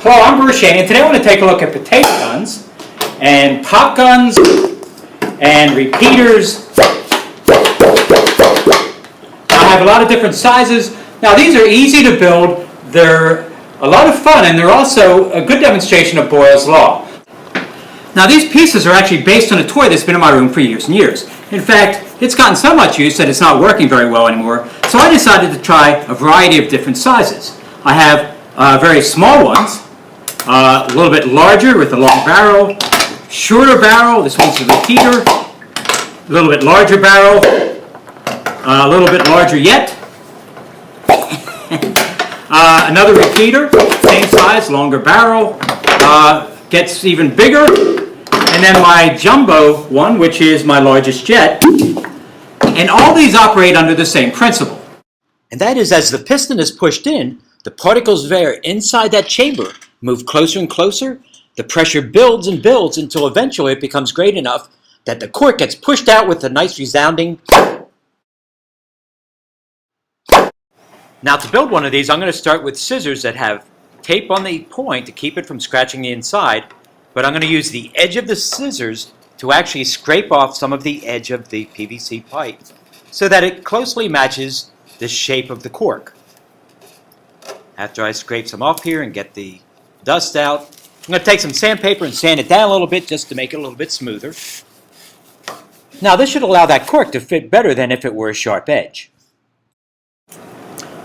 Hello, I'm Bruce Shane, and today I want to take a look at potato guns and pop guns and repeaters. I have a lot of different sizes. Now these are easy to build, they're a lot of fun, and they're also a good demonstration of Boyle's Law. Now these pieces are actually based on a toy that's been in my room for years and years. In fact, it's gotten so much use that it's not working very well anymore, so I decided to try a variety of different sizes. I have very small ones, a little bit larger with a long barrel, shorter barrel, this one's a repeater, a little bit larger barrel, a little bit larger yet, another repeater, same size, longer barrel, gets even bigger, and then my jumbo one, which is my largest yet, and all these operate under the same principle. And that is, as the piston is pushed in, the particles of air inside that chamber move closer and closer. The pressure builds and builds until eventually it becomes great enough that the cork gets pushed out with a nice resounding. Now to build one of these, I'm going to start with scissors that have tape on the point to keep it from scratching the inside, but I'm going to use the edge of the scissors to actually scrape off some of the edge of the PVC pipe so that it closely matches the shape of the cork. After I scrape some off here and get the dust out, I'm going to take some sandpaper and sand it down a little bit just to make it a little bit smoother. Now this should allow that cork to fit better than if it were a sharp edge.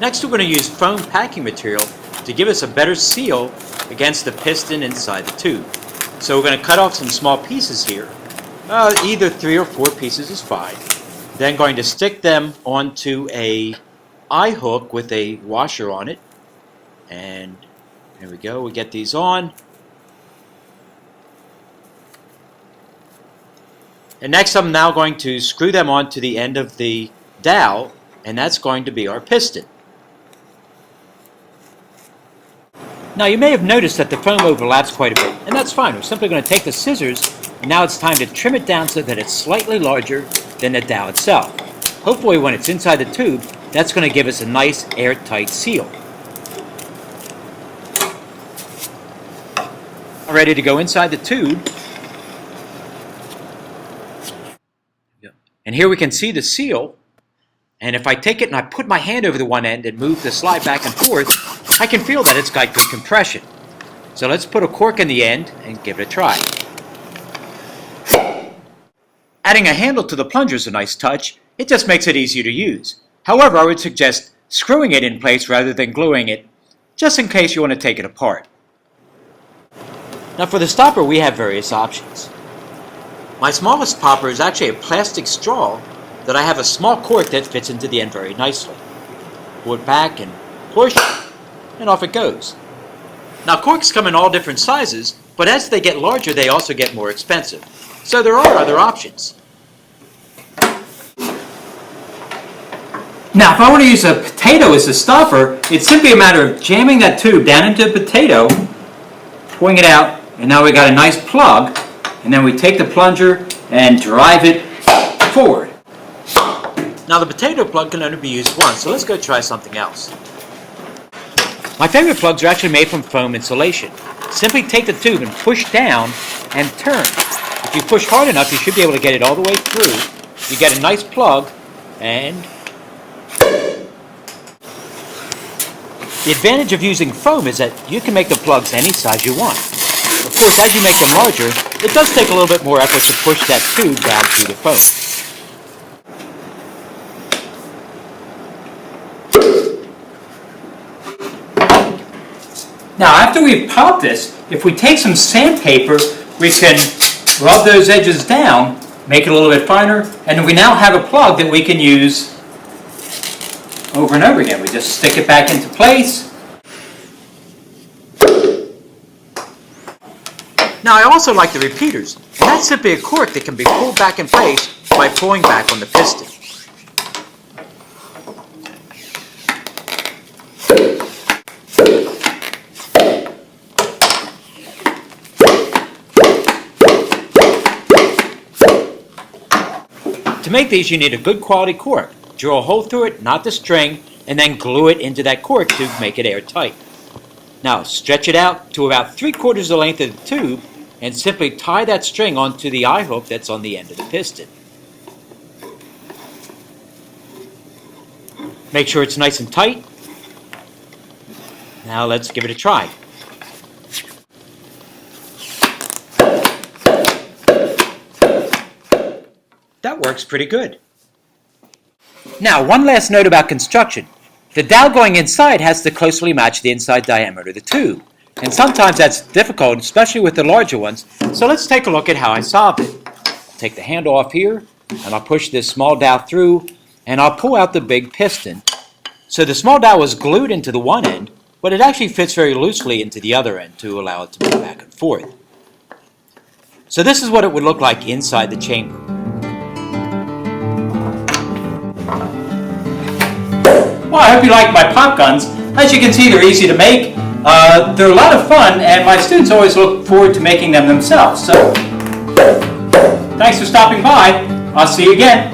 Next we're going to use foam packing material to give us a better seal against the piston inside the tube. So we're going to cut off some small pieces here. Either 3 or 4 pieces is fine. Then going to stick them onto a eye hook with a washer on it. And here we go, we get these on. And next I'm now going to screw them onto the end of the dowel, and that's going to be our piston. Now you may have noticed that the foam overlaps quite a bit, and that's fine. We're simply going to take the scissors, and now it's time to trim it down so that it's slightly larger than the dowel itself. Hopefully when it's inside the tube, that's going to give us a nice airtight seal. Ready to go inside the tube. And here we can see the seal. And if I take it and I put my hand over the one end and move the slide back and forth, I can feel that it's got good compression. So let's put a cork in the end and give it a try. Adding a handle to the plunger is a nice touch. It just makes it easier to use. However, I would suggest screwing it in place rather than gluing it, just in case you want to take it apart. Now for the stopper we have various options. My smallest popper is actually a plastic straw that I have a small cork that fits into the end very nicely. Pull it back and push, and off it goes. Now corks come in all different sizes, but as they get larger they also get more expensive. So there are other options. Now if I want to use a potato as a stopper, it's simply a matter of jamming that tube down into the potato, pulling it out, and now we got a nice plug, and then we take the plunger and drive it forward. Now the potato plug can only be used once, so let's go try something else. My favorite plugs are actually made from foam insulation. Simply take the tube and push down and turn. If you push hard enough, you should be able to get it all the way through. You get a nice plug, and the advantage of using foam is that you can make the plugs any size you want. Of course, as you make them larger, it does take a little bit more effort to push that tube down through the foam. Now, after we've popped this, if we take some sandpaper, we can rub those edges down, make it a little bit finer, and we now have a plug that we can use over and over again. We just stick it back into place. Now I also like the repeaters, and that's simply a cork that can be pulled back in place by pulling back on the piston. To make these you need a good quality cork. Drill a hole through it, not the string, and then glue it into that cork to make it airtight. Now stretch it out to about 3/4 the length of the tube and simply tie that string onto the eye hook that's on the end of the piston. Make sure it's nice and tight. Now let's give it a try. That works pretty good. Now, one last note about construction. The dowel going inside has to closely match the inside diameter of the tube. And sometimes that's difficult, especially with the larger ones. So let's take a look at how I solved it. Take the handle off here, and I'll push this small dowel through, and I'll pull out the big piston. So the small dowel was glued into the one end, but it actually fits very loosely into the other end to allow it to move back and forth. So this is what it would look like inside the chamber. Well, I hope you like my pop guns. As you can see, they're easy to make. They're a lot of fun, and my students always look forward to making them themselves. So, thanks for stopping by. I'll see you again.